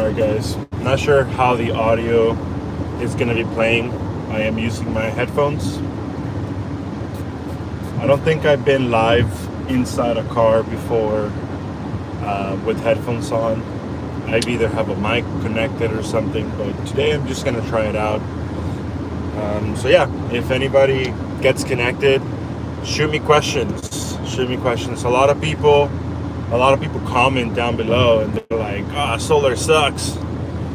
Sorry guys, not sure how the audio is going to be playing. I am using my headphones. I don't think I've been live inside a car before with headphones on. I either have a mic connected or something, but today I'm just going to try it out. So yeah, if anybody gets connected, shoot me questions. A lot of people comment down below and they're like, solar sucks,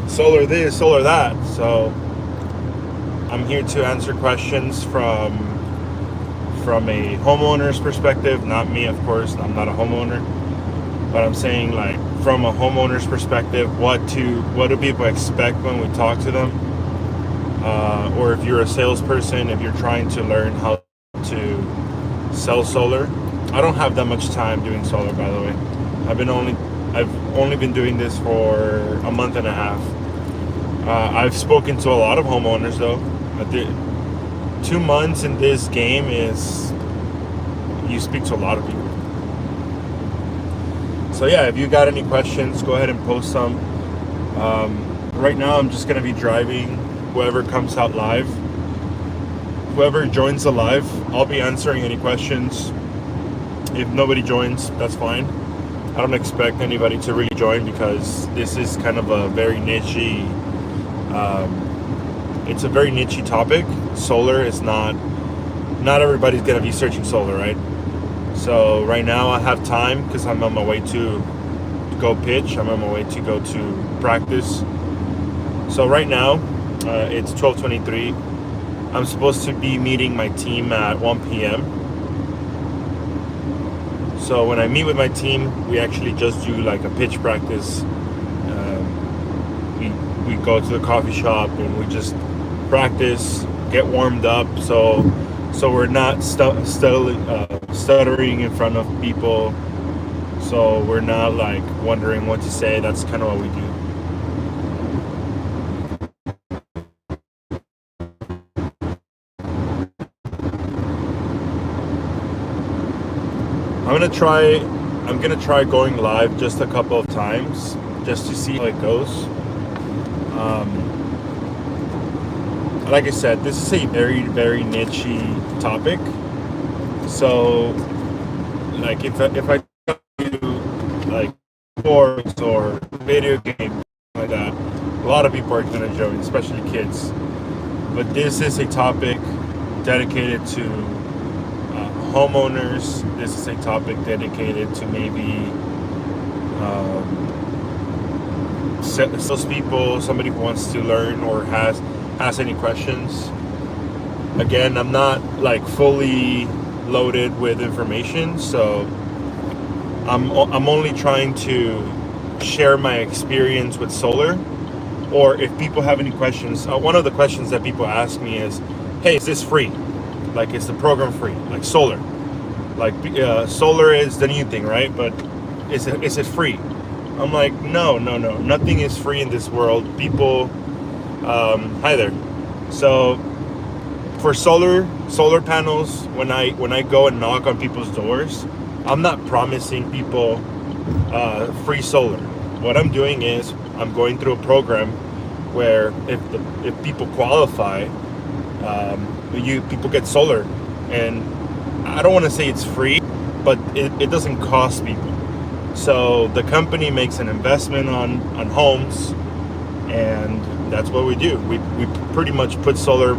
solar this, solar that. So I'm here to answer questions from a homeowner's perspective. Not me, of course, I'm not a homeowner, but I'm saying, like, from a homeowner's perspective, what do people expect when we talk to them, or if you're a salesperson, if you're trying to learn how to sell solar. I don't have that much time doing solar, by the way. I've only been doing this for a month and a half. I've spoken to a lot of homeowners though. 2 months in this game is, you speak to a lot of people. So yeah, if you got any questions, go ahead and post some. Right now I'm just gonna be driving. Whoever comes out live, whoever joins the live, I'll be answering any questions. If nobody joins, that's fine. I don't expect anybody to really join because this is kind of a very niche-y, it's a very niche-y topic. Solar is not everybody's gonna be searching solar, right? So right now I have time because I'm on my way to go pitch. I'm on my way to go to practice. So right now it's 12:23. I'm supposed to be meeting my team at 1 p.m. So when I meet with my team, we actually just do like a pitch practice. We go to the coffee shop and we just practice, get warmed up, so we're not stuttering in front of people. So we're not like wondering what to say. That's kind of what we do. I'm gonna try going live just a couple of times just to see how it goes. Like I said, this is a very, very niche-y topic. So like if I do like sports or video games like that, a lot of people are gonna join, especially kids. But this is a topic dedicated to homeowners. This is a topic dedicated to maybe salespeople, somebody who wants to learn or has any questions. Again, I'm not like fully loaded with information, so I'm only trying to share my experience with solar. Or if people have any questions, one of the questions that people ask me is, hey, is this free? Like, is the program free? Like solar, like solar is the new thing, right? But is it free? I'm like, no, nothing is free in this world. People, hi there. So for solar panels, when I go and knock on people's doors, I'm not promising people free solar. What I'm doing is I'm going through a program where if people qualify, people get solar. And I don't want to say it's free, but it doesn't cost people. So the company makes an investment on homes, and that's what we do. We pretty much put solar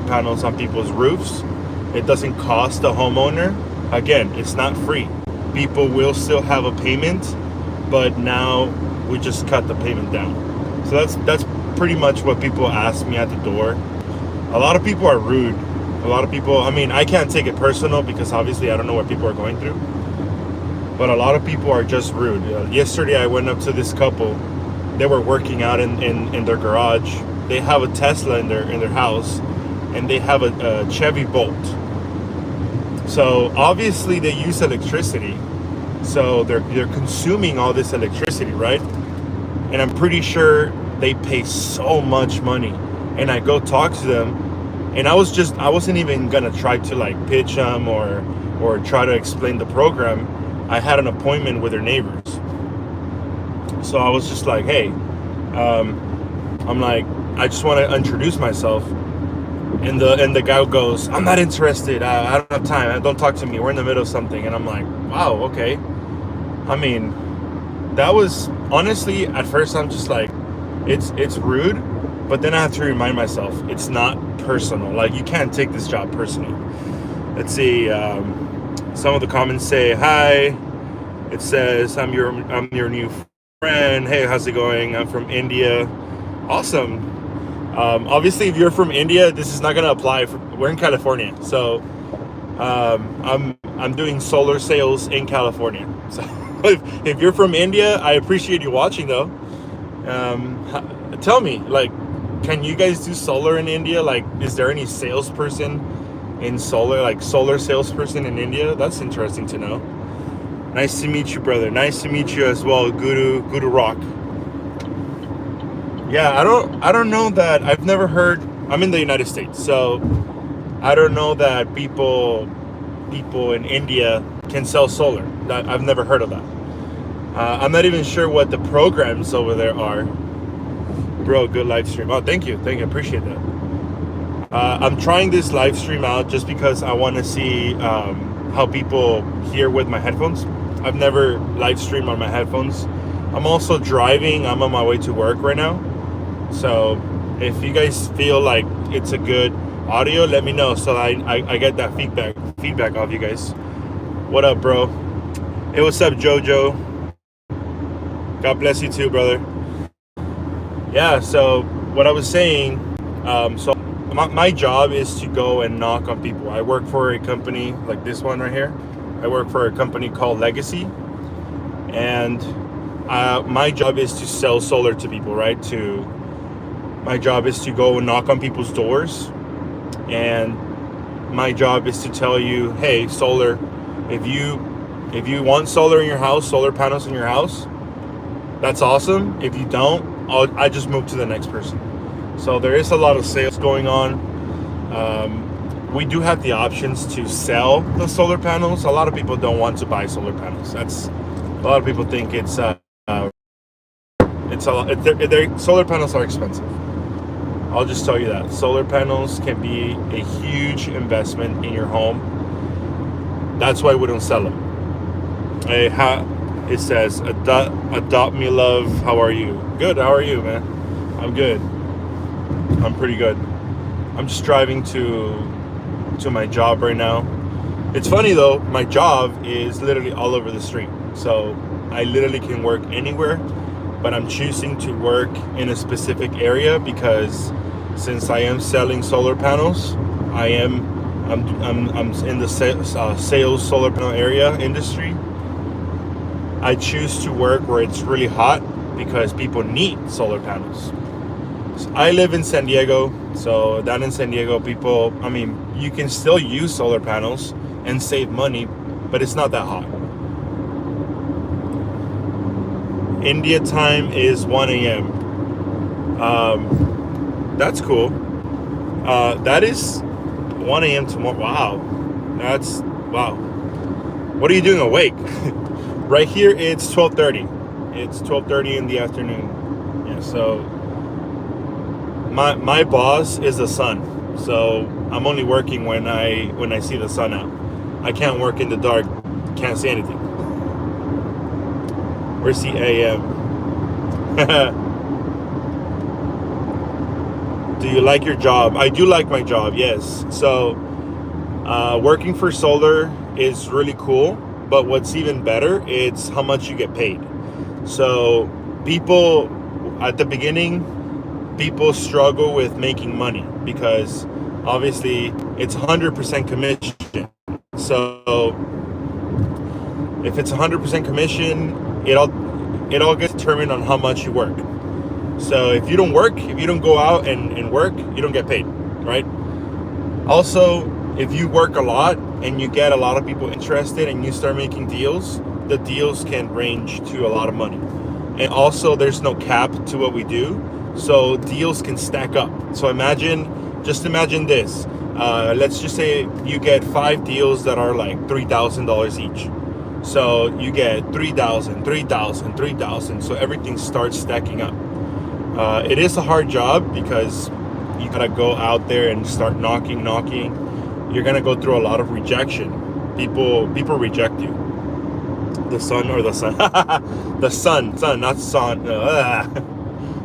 panels on people's roofs. It doesn't cost the homeowner. Again, it's not free. People will still have a payment, but now we just cut the payment down. So that's pretty much what people ask me at the door. A lot of people are rude. A lot of people, I mean, I can't take it personal because obviously I don't know what people are going through. But a lot of people are just rude. Yesterday I went up to this couple. They were working out in their garage. They have a Tesla in their house, and they have a Chevy Bolt. So obviously they use electricity. So they're consuming all this electricity, right? And I'm pretty sure they pay so much money. And I go talk to them, and I wasn't even gonna try to like pitch them or try to explain the program. I had an appointment with their neighbors. So I was just like, hey, I'm like, I just want to introduce myself. And the guy goes, I'm not interested. I don't have time. Don't talk to me. We're in the middle of something. And I'm like, wow, okay. I mean, that was honestly, at first I'm just like, it's rude, but then I have to remind myself it's not personal. Like, you can't take this job personally. Let's see. Some of the comments say hi. It says I'm your new friend. Hey, how's it going? I'm from India. Awesome. Obviously, if you're from India, this is not going to apply. We're in California, so I'm doing solar sales in California. So if you're from India, I appreciate you watching though. Tell me, like, can you guys do solar in India? Like, is there any salesperson in solar, like solar salesperson in India? That's interesting to know. Nice to meet you, brother. Nice to meet you as well, Guru Rock. Yeah, I don't know that. I've never heard. I'm in the United States, so I don't know that people in India can sell solar. I've never heard of that. I'm not even sure what the programs over there are. Bro, good live stream. Oh, thank you, appreciate that. I'm trying this live stream out just because I want to see how people hear with my headphones. I've never live streamed on my headphones. I'm also driving. I'm on my way to work right now. So if you guys feel like it's a good audio, let me know so I get that feedback off you guys. What up, bro? Hey, what's up, Jojo? God bless you too, brother. Yeah, so what I was saying, so my job is to go and knock on people. I work for a company like this one right here. I work for a company called Legacy, and my job is to sell solar to people, right? My job is to go and knock on people's doors, and my job is to tell you, hey, solar, if you want solar in your house, solar panels in your house, that's awesome. If you don't, I just move to the next person. So there is a lot of sales going on. We do have the options to sell the solar panels. A lot of people don't want to buy solar panels. A lot of people think it's a lot. Solar panels are expensive. I'll just tell you that solar panels can be a huge investment in your home. That's why we don't sell them. It says, adopt me, love. How are you? Good. How are you, man? I'm good. I'm pretty good. I'm just driving to my job right now. It's funny though, my job is literally all over the street. So I literally can work anywhere, but I'm choosing to work in a specific area because since I am selling solar panels, I'm in the sales solar panel area industry. I choose to work where it's really hot because people need solar panels. So I live in San Diego, so down in San Diego, you can still use solar panels and save money, but it's not that hot. India time is 1 a.m. That's cool. That is 1 a.m. tomorrow. Wow. What are you doing awake? Right here, it's 12:30. It's 12:30 in the afternoon. Yeah, so my boss is the sun. So I'm only working when I see the sun out. I can't work in the dark. Can't see anything. Where's the AM? Do you like your job? I do like my job, yes. So working for solar is really cool, but what's even better, it's how much you get paid. So people, at the beginning, people struggle with making money because obviously it's 100% commission. So if it's 100% commission, it all gets determined on how much you work. So if you don't go out and work, you don't get paid, right? Also, if you work a lot and you get a lot of people interested and you start making deals, the deals can range to a lot of money. And also there's no cap to what we do, so deals can stack up. So imagine this. Let's just say you get 5 deals that are like $3,000 each. So you get 3,000, 3,000, 3,000. So everything starts stacking up. It is a hard job because you gotta go out there and start knocking. You're gonna go through a lot of rejection. People reject you. The sun, the sun, not sun,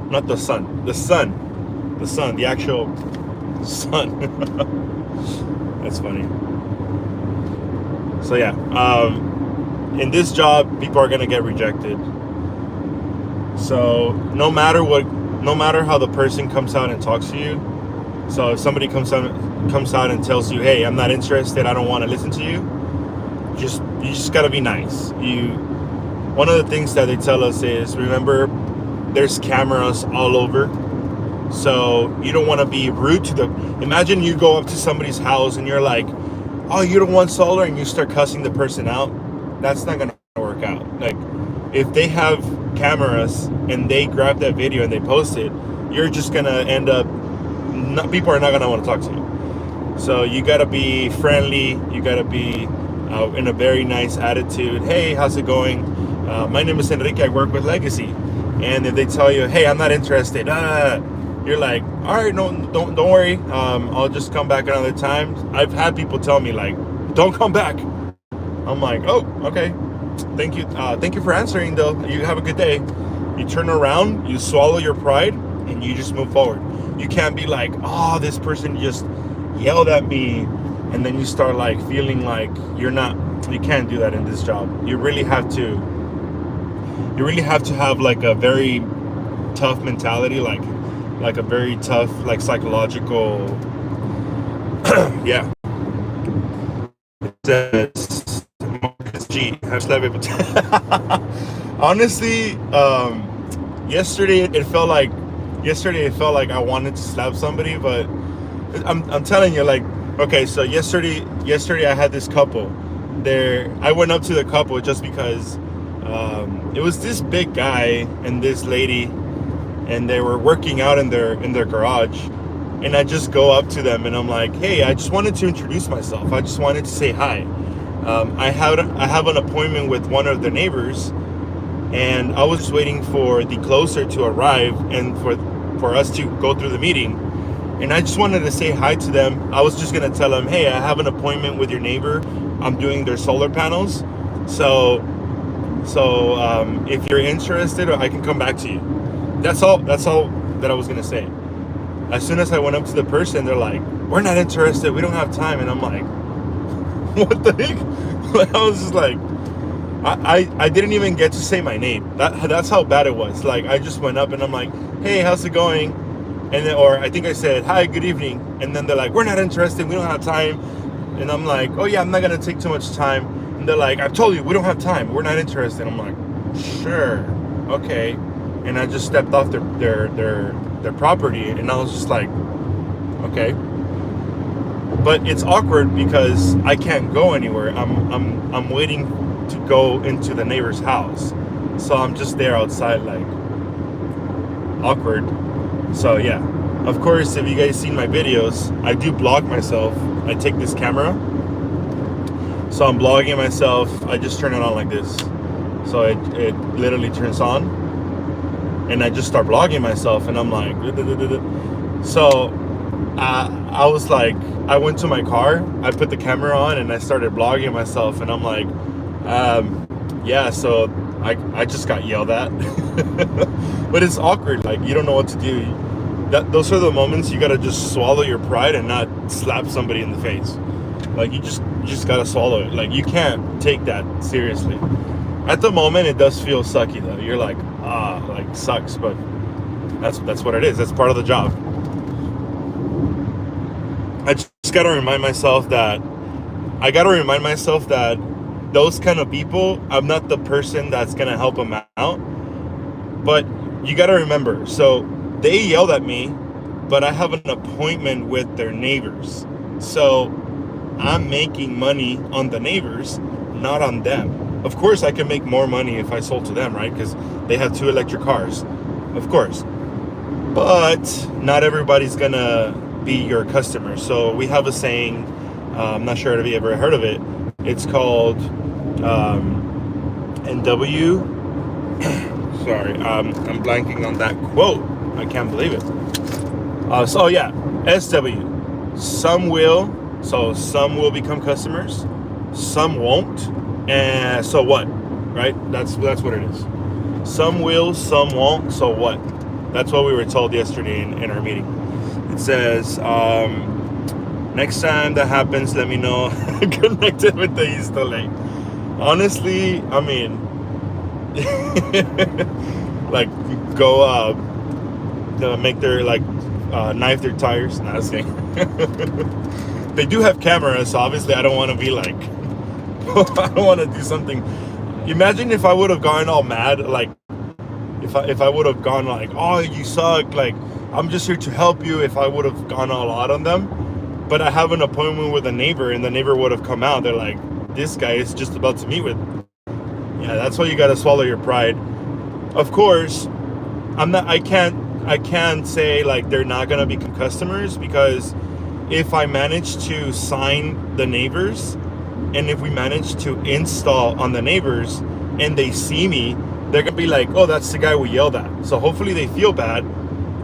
not the sun, the actual sun. That's funny. So yeah, in this job, people are gonna get rejected. So no matter how the person comes out and talks to you. So if somebody comes out and tells you, "Hey, I'm not interested. I don't want to listen to you," you just gotta be nice. One of the things that they tell us is, remember, there's cameras all over. So you don't want to be rude to them. Imagine you go up to somebody's house and you're like, "Oh, you don't want solar," and you start cussing the person out. That's not gonna work out. Like, if they have cameras and they grab that video and they post it, you're just gonna end up. People are not gonna want to talk to you. So you gotta be friendly. You gotta be in a very nice attitude. "Hey, how's it going? My name is Enrique. I work with Legacy." And if they tell you, "Hey, I'm not interested," you're like, "All right, no, don't worry. I'll just come back another time." I've had people tell me like, "Don't come back." I'm like, "Oh, okay. Thank you. Thank you for answering, though. You have a good day." You turn around, you swallow your pride, and you just move forward. You can't be like, "Oh, this person just yelled at me," and then you start like feeling like you can't do that in this job. You really have to have like a very tough mentality, like a very tough, like, psychological. Yeah. It says Marcus G. Honestly, yesterday it felt like I wanted to slap somebody, but I'm telling you, like, okay, so yesterday I had this couple there. I went up to the couple just because it was this big guy and this lady, and they were working out in their garage, and I just go up to them and I'm like, "Hey, I just wanted to introduce myself. I just wanted to say hi. I have an appointment with one of the neighbors, and I was waiting for the closer to arrive and for us to go through the meeting. And I just wanted to say hi to them. I was just gonna tell them, "Hey, I have an appointment with your neighbor. I'm doing their solar panels. So if you're interested, I can come back to you." That's all that I was gonna say. As soon as I went up to the person, they're like, "We're not interested. We don't have time." And I'm like, "What the heck?" I was just like, I didn't even get to say my name. That's how bad it was. Like, I just went up and I'm like, "Hey, how's it going?" And then, or I think I said, "Hi, good evening." And then they're like, "We're not interested. We don't have time." And I'm like, "Oh yeah, I'm not gonna take too much time." And they're like, "I've told you, we don't have time. We're not interested." I'm like, "Sure, okay." And I just stepped off their property, and I was just like, "Okay." But it's awkward because I can't go anywhere. I'm waiting to go into the neighbor's house, so I'm just there outside, like, awkward. So yeah, of course, if you guys seen my videos, I do blog myself. I take this camera, so I'm blogging myself. I just turn it on like this, so it literally turns on, and I just start blogging myself, and I'm like, so I was like, I went to my car, I put the camera on, and I started blogging myself, and I'm like, yeah, so I just got yelled at. But it's awkward, like, you don't know what to do. Those are the moments you gotta just swallow your pride and not slap somebody in the face. Like, you just gotta swallow it. Like, you can't take that seriously. At the moment, it does feel sucky though. You're like, like, sucks, but that's what it is. That's part of the job. I just gotta remind myself that those kind of people, I'm not the person that's gonna help them out. But you gotta remember, so they yelled at me, but I have an appointment with their neighbors. So I'm making money on the neighbors, not on them. Of course, I can make more money if I sold to them, right? Because they have 2 electric cars, of course. But not everybody's gonna be your customer. So we have a saying, I'm not sure if you ever heard of it. It's called NW. Sorry, I'm blanking on that quote. I can't believe it. So yeah, SW. Some will become customers, some won't, and so what, right? That's what it is. Some will, some won't, so what? That's what we were told yesterday in our meeting. It says, next time that happens, let me know. Connected with the East LA. Honestly, I mean, like, go make their, like, knife their tires. Nah, just kidding. They do have cameras, so obviously I don't want to be like, I don't want to do something. Imagine if I would have gone all mad, like, if I would have gone like, oh, you suck, like, I'm just here to help you. If I would have gone all out on them, but I have an appointment with a neighbor, and the neighbor would have come out. They're like, this guy is just about to meet with. Yeah, that's why you got to swallow your pride. Of course, I can't say like they're not gonna become customers, because if I manage to sign the neighbors, and if we manage to install on the neighbors, and they see me, they're gonna be like, oh, that's the guy we yelled at. So hopefully they feel bad.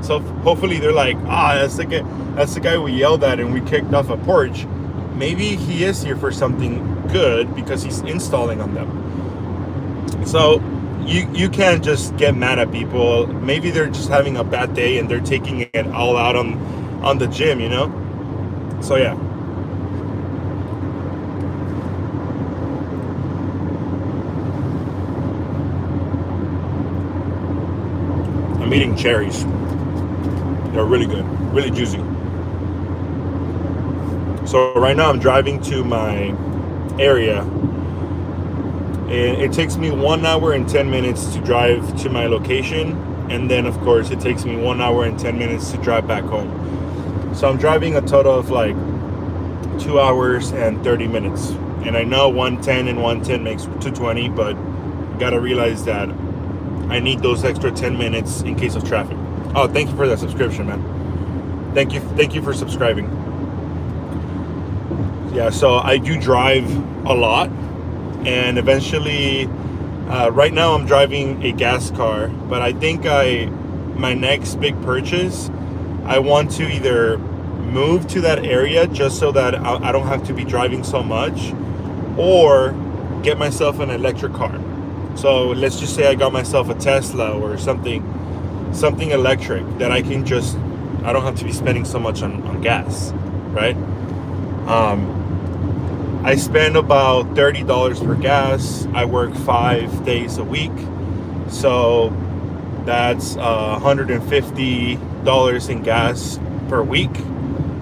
So hopefully they're like, that's the guy we yelled at and we kicked off a porch. Maybe he is here for something good because he's installing on them. So you can't just get mad at people. Maybe they're just having a bad day and they're taking it all out on the gym, you know? So yeah. I'm eating cherries. They're really good, really juicy. So right now I'm driving to my area, and it takes me 1 hour and 10 minutes to drive to my location, and then of course it takes me 1 hour and 10 minutes to drive back home. So I'm driving a total of like 2 hours and 30 minutes, and I know 110 and 110 makes 220, but you gotta realize that I need those extra 10 minutes in case of traffic. Oh, thank you for that subscription, man. Thank you for subscribing. Yeah, so I do drive a lot, and eventually, right now I'm driving a gas car, but I think my next big purchase, I want to either move to that area just so that I don't have to be driving so much, or get myself an electric car. So let's just say I got myself a Tesla or something electric that I don't have to be spending so much on gas, right? I spend about $30 for gas. I work 5 days a week, so that's $150 in gas per week,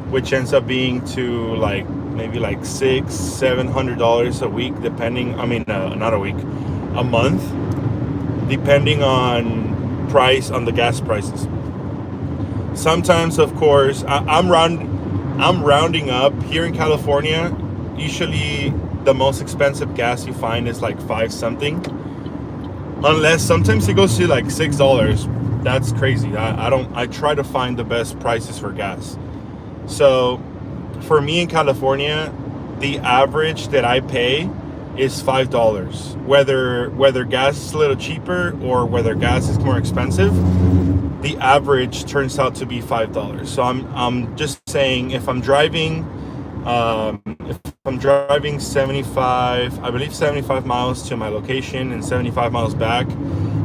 which ends up being to like maybe like $600-700 a week, depending. I mean, not a week, a month, depending on the gas prices. Sometimes, of course, I'm rounding up. Here in California, usually the most expensive gas you find is like 5 something, unless sometimes it goes to like $6. That's crazy. I try to find the best prices for gas. So for me in California, the average that I pay is $5. Whether gas is a little cheaper or whether gas is more expensive, the average turns out to be $5. So I'm just saying, if I'm driving 75, I believe 75 miles to my location and 75 miles back,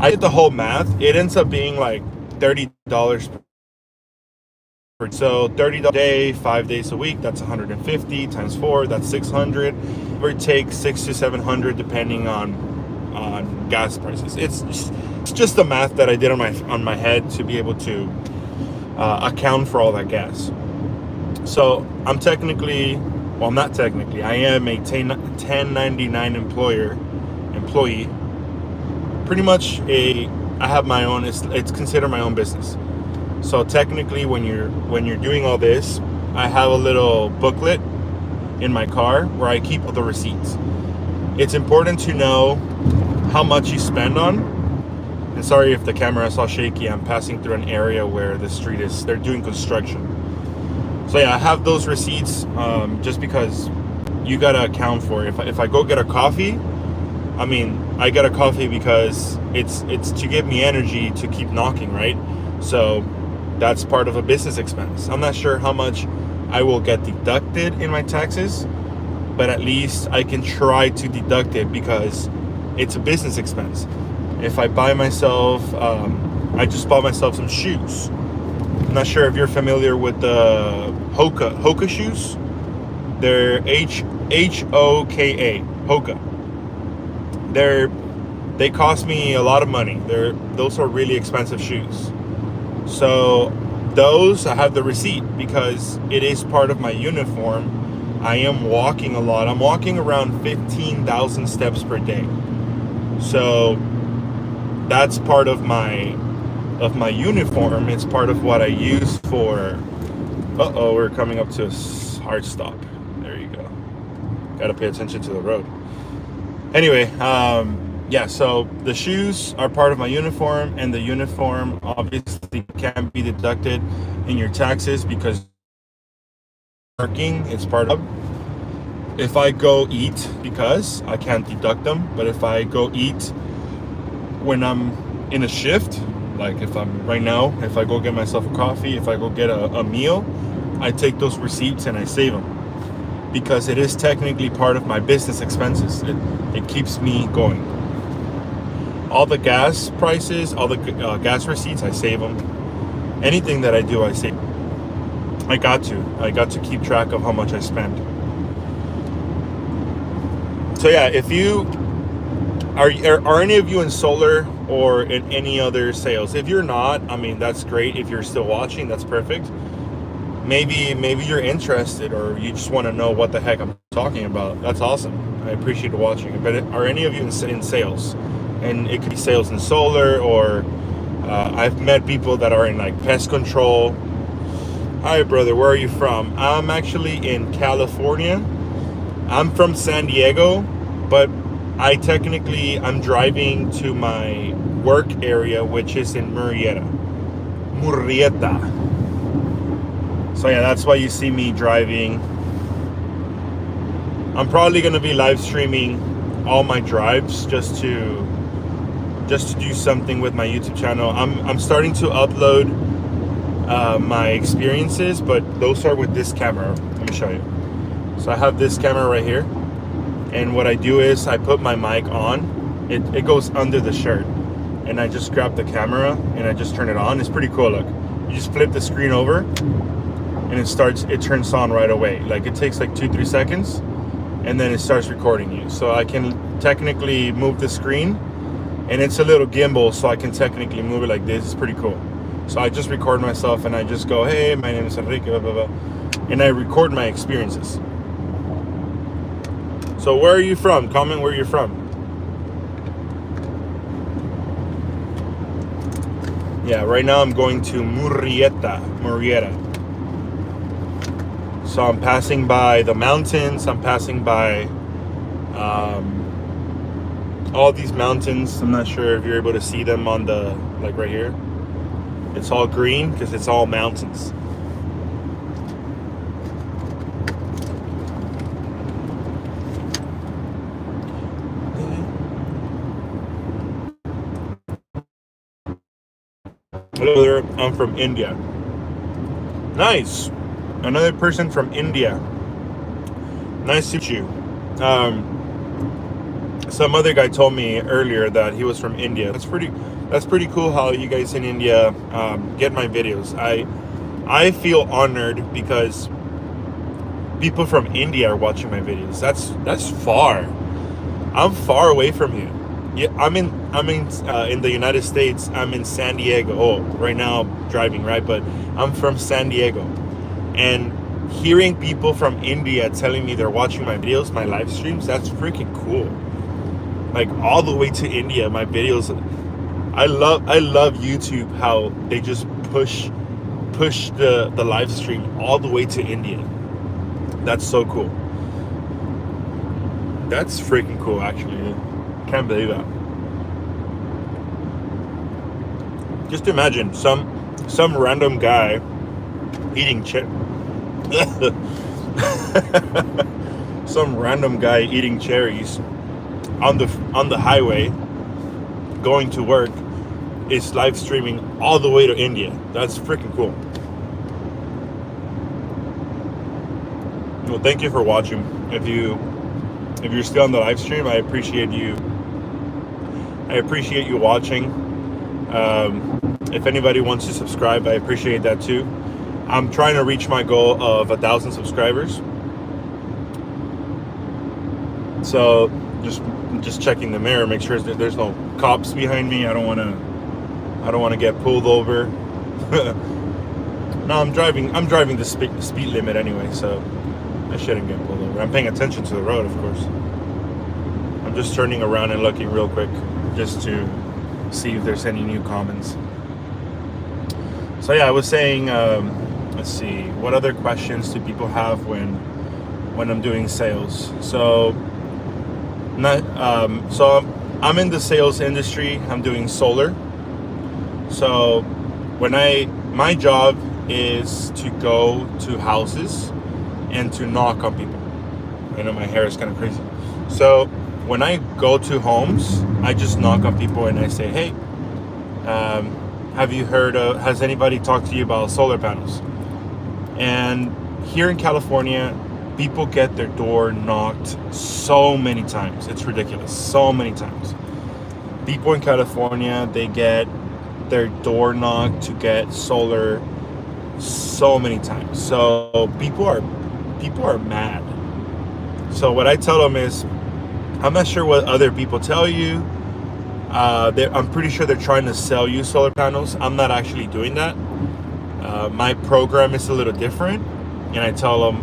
I did the whole math. It ends up being like $30. So $30 a day, 5 days a week, that's 150 times 4, that's 600. Or take 600 to 700 depending on gas prices. It's just the math that I did on my head to be able to account for all that gas. So I'm not technically, I am a 1099 employee. Pretty much I have my own. It's considered my own business. So technically, when you're doing all this, I have a little booklet in my car where I keep all the receipts. It's important to know how much you spend on. And sorry if the camera is all shaky. I'm passing through an area where they're doing construction. So yeah, I have those receipts just because you gotta account for it. If I go get a coffee, I get a coffee because it's to give me energy to keep knocking, right? So that's part of a business expense. I'm not sure how much I will get deducted in my taxes, but at least I can try to deduct it because it's a business expense. If I buy myself, I just bought myself some shoes. I'm not sure if you're familiar with the Hoka shoes. They're Hoka, Hoka. They cost me a lot of money. Those are really expensive shoes. So those I have the receipt because it is part of my uniform. I am walking a lot. I'm walking around 15,000 steps per day. So that's part of my uniform. It's part of what I use for. We're coming up to a hard stop. There you go. Got to pay attention to the road. Anyway, yeah, so the shoes are part of my uniform, and the uniform obviously can't be deducted in your taxes because working, it's part of. If I go eat, because I can't deduct them, but if I go eat when I'm in a shift, like if I'm right now, if I go get myself a coffee, if I go get a meal, I take those receipts and I save them because it is technically part of my business expenses. It keeps me going. All the gas prices, all the gas receipts, I save them. Anything that I do, I save. I got to keep track of how much I spend. So yeah, if you are any of you in solar or in any other sales? If you're not, I mean, that's great. If you're still watching, that's perfect. Maybe you're interested or you just want to know what the heck I'm talking about. That's awesome. I appreciate watching. But are any of you in sales? And it could be sales in solar, or I've met people that are in like pest control. Hi brother, where are you from? I'm actually in California. I'm from San Diego, but I'm driving to my work area, which is in Murrieta. So yeah, that's why you see me driving. I'm probably gonna be live streaming all my drives just to do something with my YouTube channel. I'm starting to upload my experiences, but those are with this camera. Let me show you. So I have this camera right here, and what I do is I put my mic on. It goes under the shirt, and I just grab the camera and I just turn it on. It's pretty cool. Look, you just flip the screen over, and it turns on right away. Like it takes like 2-3 seconds, and then it starts recording you. So I can technically move the screen, and it's a little gimbal, so I can technically move it like this. It's pretty cool. So I just record myself and I just go, hey, my name is Enrique, blah, blah, blah. And I record my experiences. So where are you from? Comment where you're from. Yeah, right now I'm going to Murrieta. So I'm passing by the mountains. I'm passing by all these mountains. I'm not sure if you're able to see them on the, like right here. It's all green because it's all mountains. Hello there, I'm from India. Nice. Another person from India. Nice to meet you. Some other guy told me earlier that he was from India. That's pretty cool how you guys in India get my videos. I feel honored because people from India are watching my videos. That's far. I'm far away from you. Yeah, I'm in the United States. I'm in San Diego. Oh, right now I'm driving, right? But I'm from San Diego, and hearing people from India telling me they're watching my videos, my live streams, that's freaking cool. Like all the way to India, my videos. I love YouTube, how they just push the live stream all the way to India. That's so cool. That's freaking cool, actually. Can't believe that. Just imagine some random guy eating some random guy eating cherries on the highway going to work, is live streaming all the way to India. That's freaking cool. Well, thank you for watching. If you're still on the live stream, I appreciate you. I appreciate you watching. If anybody wants to subscribe, I appreciate that too. I'm trying to reach my goal of 1,000 subscribers. So just checking the mirror, make sure that there's no cops behind me. I don't want to get pulled over. No, I'm driving the speed limit anyway, so I shouldn't get pulled over. I'm paying attention to the road, of course. I'm just turning around and looking real quick just to see if there's any new comments. So yeah, I was saying, let's see, what other questions do people have when I'm doing sales? So I'm in the sales industry. I'm doing solar. So my job is to go to houses and to knock on people. I know my hair is kind of crazy. So when I go to homes, I just knock on people and I say, hey, have you has anybody talked to you about solar panels? And here in California, people get their door knocked so many times. It's ridiculous. So many times. People in California, they get their door knocked to get solar so many times. So people are mad. So what I tell them is, I'm not sure what other people tell you. I'm pretty sure they're trying to sell you solar panels. I'm not actually doing that. My program is a little different. And I tell them,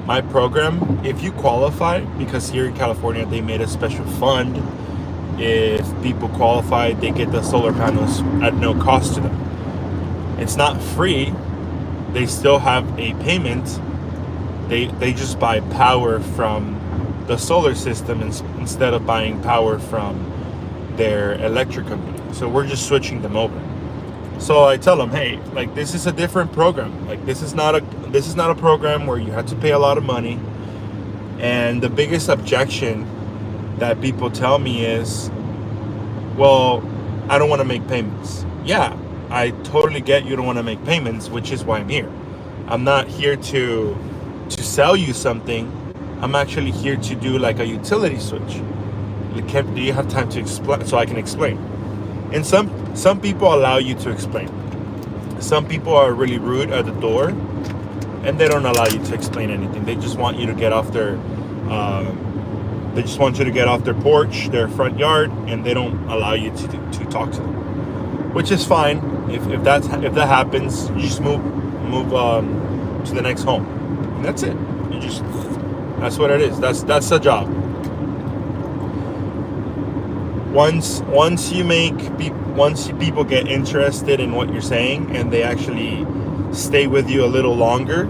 my program, if you qualify, because here in California, they made a special fund. If people qualify, they get the solar panels at no cost to them. It's not free. They still have a payment. They just buy power from the solar system instead of buying power from their electric company. So we're just switching them over. So I tell them, hey, like, this is a different program. Like, this is not a program where you have to pay a lot of money. And the biggest objection that people tell me is, well, I don't want to make payments. Yeah, I totally get you don't want to make payments, which is why I'm here. I'm not here to sell you something. I'm actually here to do like a utility switch. Do you have time to explain so I can explain? And some people allow you to explain. Some people are really rude at the door, and they don't allow you to explain anything. They just want you to get off their porch, their front yard, and they don't allow you to talk to them, which is fine. If that happens, you just move to the next home, and that's it. That's what it is. That's the job. Once people get interested in what you're saying and they actually stay with you a little longer,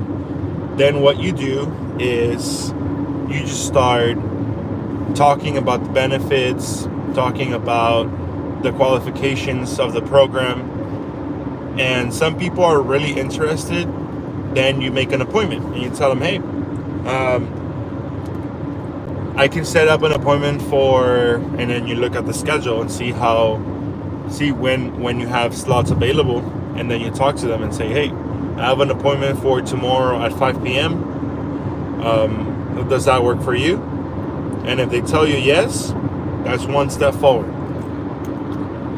then what you do is you just start talking about the benefits, talking about the qualifications of the program. And some people are really interested. Then you make an appointment and you tell them, hey, I can set up an appointment and then you look at the schedule and see when you have slots available, and then you talk to them and say, hey, I have an appointment for tomorrow at 5 p.m. Does that work for you? And if they tell you yes, that's one step forward.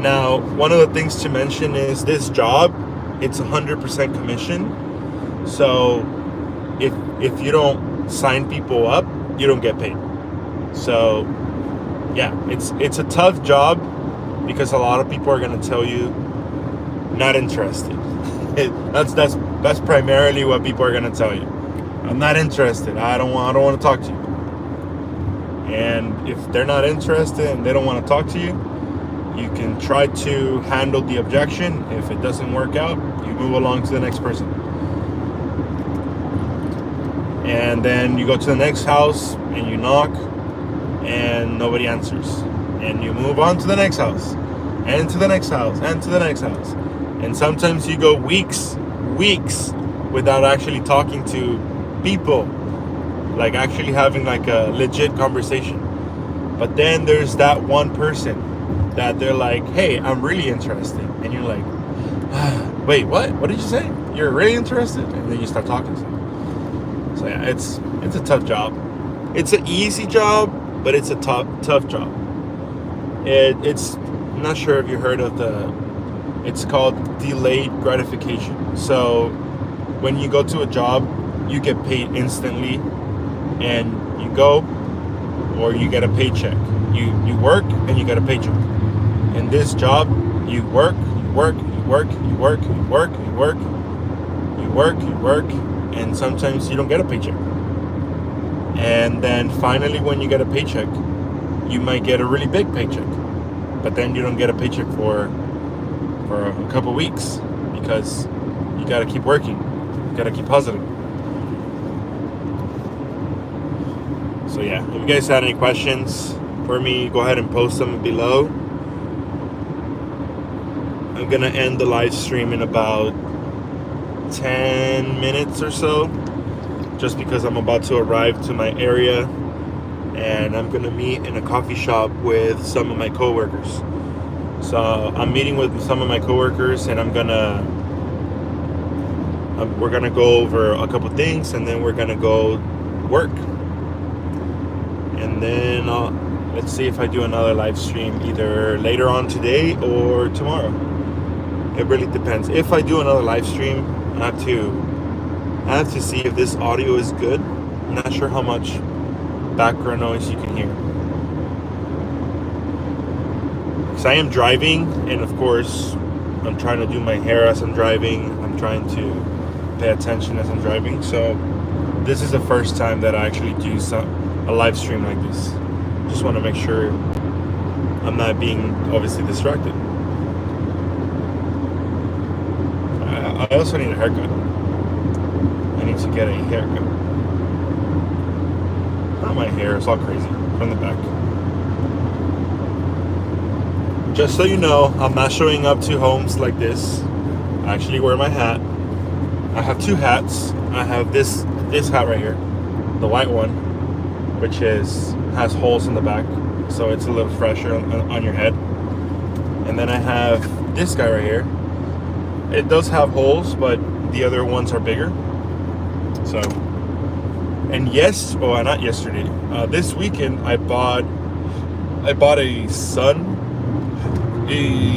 Now, one of the things to mention is this job, it's 100% commission. So if you don't sign people up, you don't get paid. So yeah, it's a tough job because a lot of people are going to tell you not interested. That's primarily what people are going to tell you. I'm not interested. I don't want to talk to you. And if they're not interested and they don't want to talk to you, you can try to handle the objection. If it doesn't work out, you move along to the next person. And then you go to the next house and you knock and nobody answers. And you move on to the next house and to the next house and to the next house. And sometimes you go weeks without actually talking to people, like actually having like a legit conversation. But then there's that one person that they're like, hey, I'm really interested. and you're like, wait, what did you say? You're really interested? And then you start talking. So yeah, it's a tough job. It's an easy job, but it's a tough job. It's I'm not sure if you heard of it's called delayed gratification. So when you go to a job, you get paid instantly, and you go, or you get a paycheck. You work and you get a paycheck. In this job, you work, and sometimes you don't get a paycheck. And then finally, when you get a paycheck, you might get a really big paycheck, but then you don't get a paycheck for a couple weeks because you gotta keep working, you gotta keep hustling. So yeah, if you guys had any questions for me, go ahead and post them below. I'm gonna end the live stream in about 10 minutes or so, just because I'm about to arrive to my area, and I'm gonna meet in a coffee shop with some of my coworkers. So I'm meeting with some of my coworkers, and we're gonna go over a couple things, and then we're gonna go work, and then let's see if I do another live stream either later on today or tomorrow. It really depends. If I do another live stream, I have to see if this audio is good. I'm not sure how much background noise you can hear. Because I am driving, and of course, I'm trying to do my hair as I'm driving. I'm trying to pay attention as I'm driving. So this is the first time that I actually do a live stream like this. Just want to make sure I'm not being obviously distracted. I also need a haircut. I need to get a haircut. Not my hair, it's all crazy from the back. Just so you know, I'm not showing up to homes like this. I actually wear my hat. I have two hats. I have this hat right here, the white one, which has holes in the back, so it's a little fresher on your head. And then I have this guy right here. It does have holes, but the other ones are bigger. So, and not yesterday. This weekend I bought a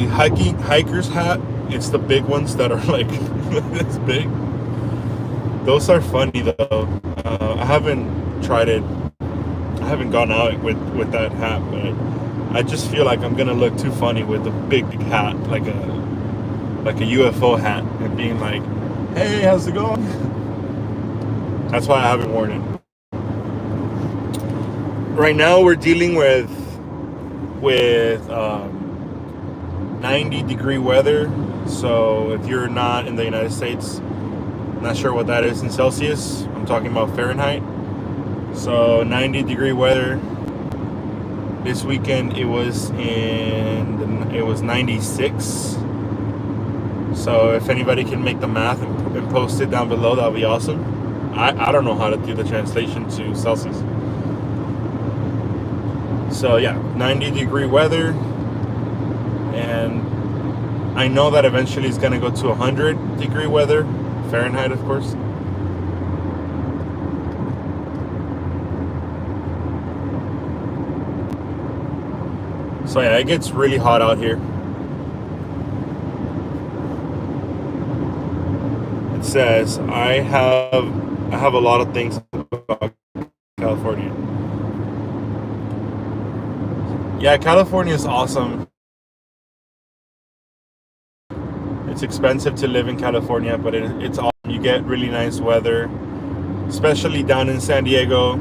hiker's hat. It's the big ones that are like this big. Those are funny though. I haven't tried it. I haven't gone out with that hat, but I just feel like I'm gonna look too funny with a big hat, like a UFO hat, and being like, hey, how's it going? That's why I haven't worn it. Right now we're dealing with 90-degree weather. So if you're not in the United States, not sure what that is in Celsius, I'm talking about Fahrenheit. So 90-degree weather. This weekend it was 96. So if anybody can make the math and post it down below, that would be awesome. I don't know how to do the translation to Celsius. So yeah, 90-degree weather. And I know that eventually it's going to go to 100-degree weather. Fahrenheit, of course. So yeah, it gets really hot out here. It says, I have a lot of things about California. Yeah, California is awesome. It's expensive to live in California, but it's awesome. You get really nice weather, especially down in San Diego.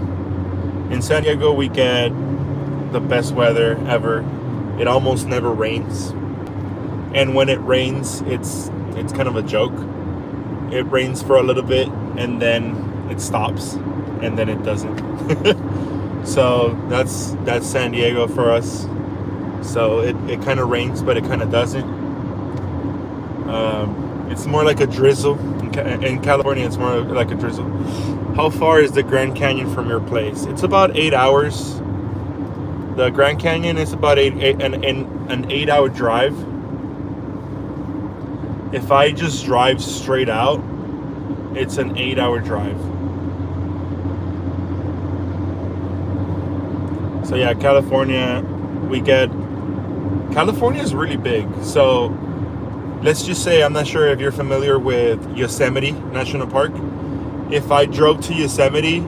In San Diego, we get the best weather ever. It almost never rains. And when it rains, it's kind of a joke. It rains for a little bit, and then it stops, and then it doesn't. So that's San Diego for us. So it kind of rains, but it kind of doesn't. It's more like a drizzle. In California, it's more like a drizzle. How far is the Grand Canyon from your place? It's about 8 hours. The Grand Canyon is about an 8-hour drive. If I just drive straight out, it's an 8-hour drive. So yeah, California is really big. So let's just say, I'm not sure if you're familiar with Yosemite National Park. If I drove to Yosemite,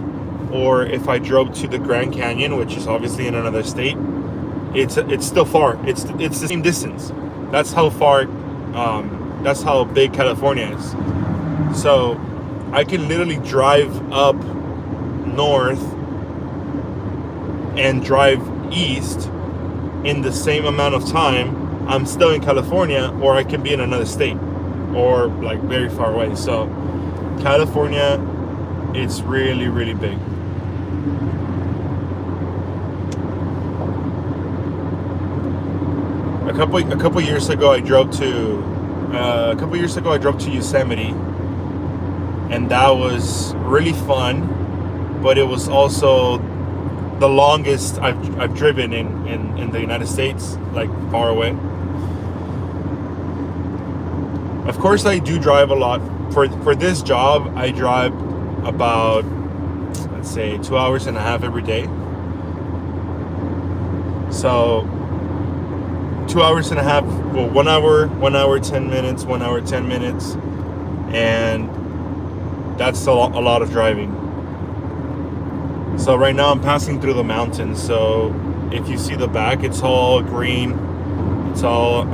or if I drove to the Grand Canyon, which is obviously in another state, it's still far. It's the same distance. That's how far. That's how big California is. So I can literally drive up north and drive east in the same amount of time. I'm still in California, or I can be in another state, or like very far away. So California, it's really, really big. A couple years ago, I drove to Yosemite, and that was really fun. But it was also the longest I've driven in the United States, like far away. Of course, I do drive a lot. For this job, I drive about, let's say, 2 hours and a half every day. So 2 hours and a half, well, 1 hour 10 minutes, 1 hour 10 minutes, and that's a lot of driving. So right now I'm passing through the mountains. So if you see the back, it's all green. It's all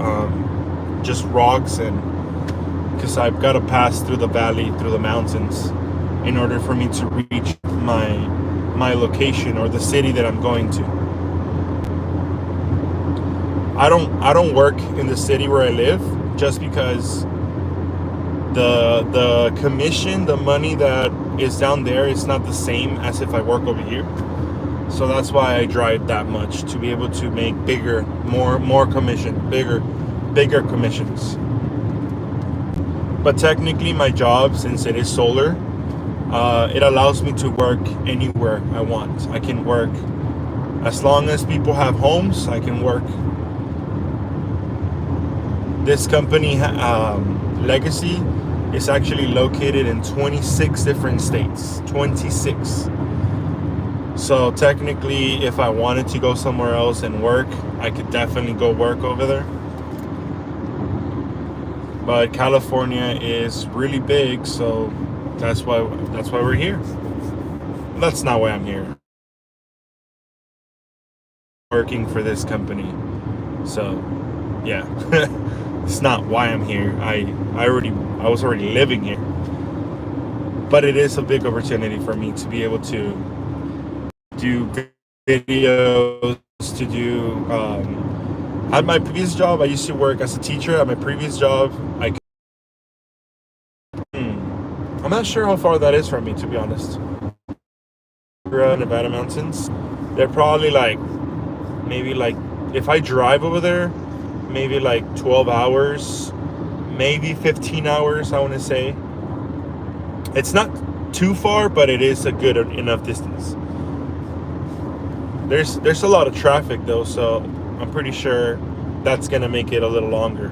just rocks, and because I've got to pass through the valley, through the mountains, in order for me to reach my location, or the city that I'm going to. I don't work in the city where I live, just because the commission, the money that is down there, is not the same as if I work over here. So that's why I drive that much, to be able to make more commission, bigger commissions. But technically, my job, since it is solar, it allows me to work anywhere I want. I can work, as long as people have homes, I can work. This company, Legacy, is actually located in 26 different states. 26. So technically, if I wanted to go somewhere else and work, I could definitely go work over there. But California is really big, so that's why we're here. That's not why I'm here. Working for this company. So yeah. It's not why I'm here. I was already living here. But it is a big opportunity for me to be able to do videos, to do at my previous job. I used to work as a teacher. At my previous job, I'm not sure how far that is from me, to be honest. Nevada mountains, they're probably maybe if I drive over there, maybe 12 hours, maybe 15 hours, I want to say. It's not too far, but it is a good enough distance. There's a lot of traffic though, so I'm pretty sure that's gonna make it a little longer.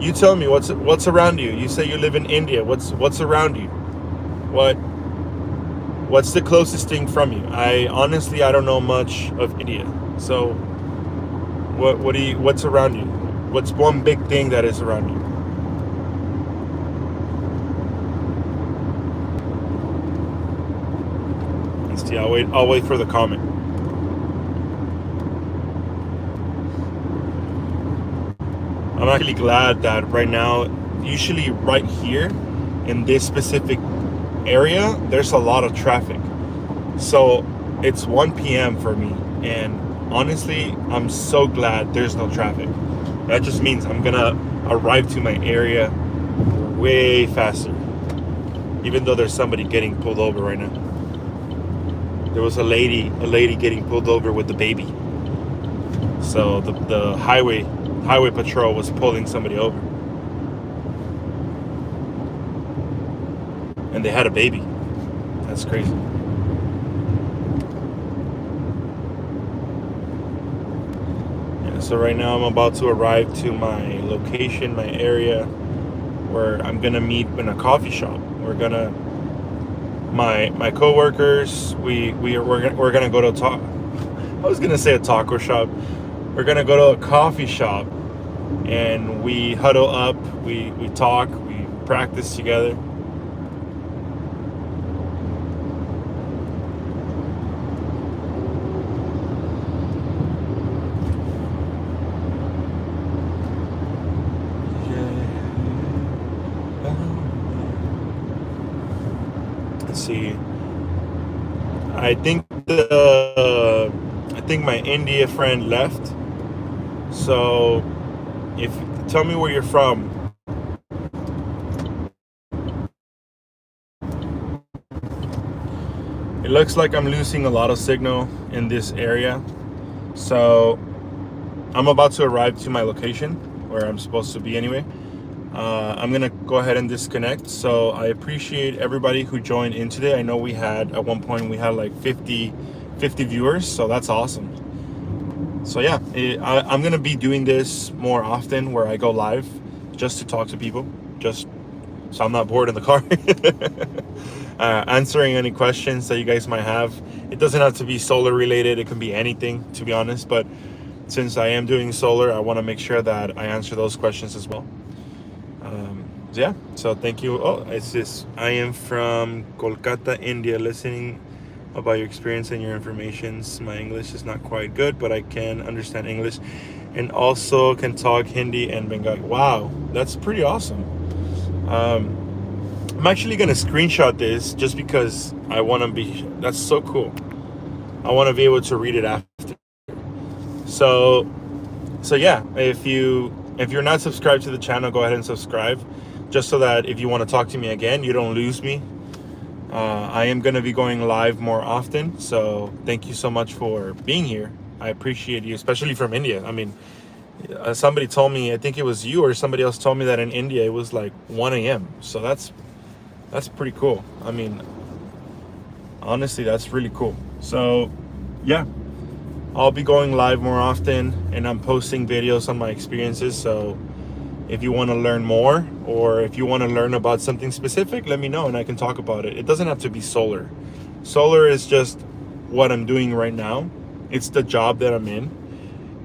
You tell me what's around you. You say you live in India. What's around you? What's the closest thing from you? I don't know much of India. So what's around you? What's one big thing that is around you? Let's see, I'll wait for the comment. I'm actually glad that right now, usually right here in this specific area, there's a lot of traffic. So it's 1 p.m. for me, and honestly, I'm so glad there's no traffic. That just means I'm gonna arrive to my area way faster. Even though there's somebody getting pulled over right now. There was a lady getting pulled over with the baby. So the highway patrol was pulling somebody over. And they had a baby. That's crazy. So right now I'm about to arrive to my location, my area, where I'm gonna meet in a coffee shop. My coworkers, we're gonna go to I was gonna say a taco shop. We're gonna go to a coffee shop, and we huddle up, we talk, we practice together. Let's see. I think my India friend left. So if tell me where you're from. It looks like I'm losing a lot of signal in this area. So I'm about to arrive to my location where I'm supposed to be anyway. I'm gonna go ahead and disconnect. So I appreciate everybody who joined in today. I know at one point we had like 50 viewers, so that's awesome. So yeah, I'm gonna be doing this more often, where I go live just to talk to people, just so I'm not bored in the car. Answering any questions that you guys might have. It doesn't have to be solar related, it can be anything, to be honest, but since I am doing solar, I want to make sure that I answer those questions as well. So thank you. Oh, it's this. I am from Kolkata, India, listening about your experience and your informations. My English is not quite good, but I can understand English and also can talk Hindi and Bengali. Wow, that's pretty awesome. I'm actually going to screenshot this just because I want to be, that's so cool. I want to be able to read it after. So yeah, if you're not subscribed to the channel, go ahead and subscribe, just so that if you want to talk to me again, you don't lose me. I am going to be going live more often, so thank you so much for being here. I appreciate you, especially from India. I mean, somebody told me, I think it was you or somebody else told me that in India it was like 1 a.m. So that's pretty cool. I mean, honestly, that's really cool. So yeah, I'll be going live more often, and I'm posting videos on my experiences. So if you want to learn more, or if you want to learn about something specific, let me know and I can talk about it. It doesn't have to be solar. Solar is just what I'm doing right now. It's the job that I'm in.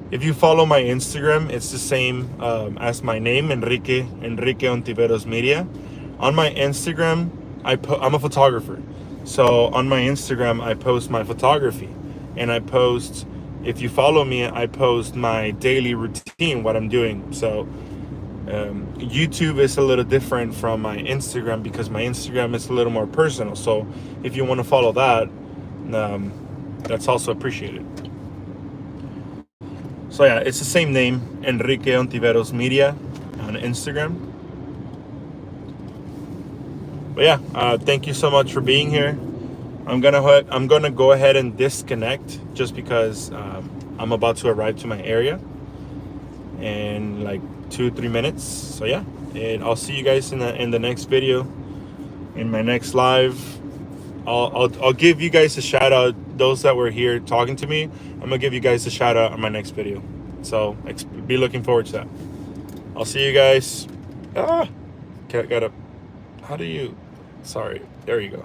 If you follow my Instagram, it's the same as my name, Enrique Ontiveros Media. On my Instagram, I'm a photographer. So on my Instagram, I post my photography, and if you follow me, I post my daily routine, what I'm doing. So YouTube is a little different from my Instagram because my Instagram is a little more personal. So if you want to follow that, that's also appreciated. So yeah, it's the same name, Enrique Ontiveros Media on Instagram. But yeah, thank you so much for being here. I'm gonna go ahead and disconnect just because I'm about to arrive to my area in like 2-3 minutes. So yeah, and I'll see you guys in the next video, in my next live. I'll give you guys a shout out. Those that were here talking to me, I'm gonna give you guys a shout out on my next video. So be looking forward to that. I'll see you guys. Gotta. How do you? Sorry. There you go.